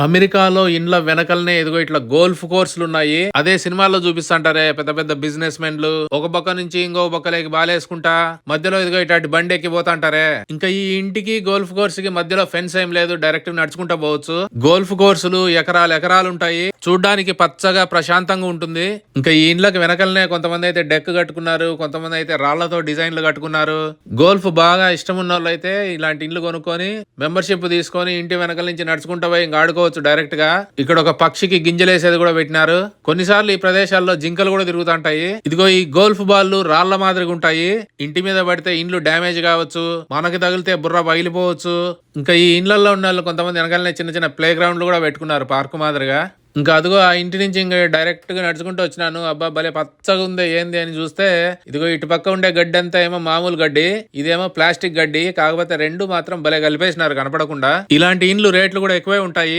అమెరికాలో ఇండ్ల వెనకలనే ఇదిగో ఇట్లా గోల్ఫ్ కోర్సులు ఉన్నాయి. అదే సినిమాల్లో చూపిస్తుంటారే పెద్ద పెద్ద బిజినెస్ మెన్లు ఒక పక్క నుంచి ఇంకో పక్కలేకి బాలేసుకుంటా మధ్యలో ఇదిగో ఇట్లాంటి బండి ఎక్కి పోతాంటారే. ఇంకా ఈ ఇంటికి గోల్ఫ్ కోర్స్ కి మధ్యలో ఫెన్స్ ఏం లేదు, డైరెక్ట్ నడుచుకుంటా పోవచ్చు. గోల్ఫ్ కోర్సులు ఎకరాలు ఎకరాలు ఉంటాయి. చూడ్డానికి పచ్చగా ప్రశాంతంగా ఉంటుంది. ఇంకా ఈ ఇండ్లకి వెనకలనే కొంతమంది అయితే డెక్ కట్టుకున్నారు, కొంతమంది అయితే రాళ్లతో డిజైన్లు కట్టుకున్నారు. గోల్ఫ్ బాగా ఇష్టం ఉన్న వాళ్ళు అయితే ఇలాంటి ఇండ్లు కొనుక్కొని మెంబర్షిప్ తీసుకొని ఇంటి వెనకల నుంచి నడుచుకుంటా పోయి ఇంకా ఆడుకోవచ్చు డైరెక్ట్ గా. ఇక్కడ ఒక పక్షికి గింజలేసేది కూడా పెట్టినారు. కొన్నిసార్లు ఈ ప్రదేశాల్లో జింకలు కూడా తిరుగుతుంటాయి. ఇదిగో ఈ గోల్ఫ్ బాల్ రాళ్ల మాదిరిగా ఉంటాయి. ఇంటి మీద పడితే ఇండ్లు డ్యామేజ్ కావచ్చు, మనకి తగిలితే బుర్ర పగిలిపోవచ్చు. ఇంకా ఈ ఇండ్లలో ఉన్న వాళ్ళు కొంతమంది వెనకాలనే చిన్న చిన్న ప్లే గ్రౌండ్లు కూడా పెట్టుకున్నారు పార్క్ మాదిరిగా. ఇంకా అదిగో ఆ ఇంటి నుంచి ఇంకా డైరెక్ట్ గా నడుచుకుంటూ వచ్చినాను. అబ్బా భలే పచ్చగా ఉంది ఏంది అని చూస్తే ఇదిగో ఇటు పక్క ఉండే గడ్డి అంతా ఏమో మామూలు గడ్డి, ఇదేమో ప్లాస్టిక్ గడ్డి. కాకపోతే రెండు మాత్రం భలే కలిపేసినారు కనపడకుండా. ఇలాంటి ఇండ్లు రేట్లు కూడా ఎక్కువే ఉంటాయి.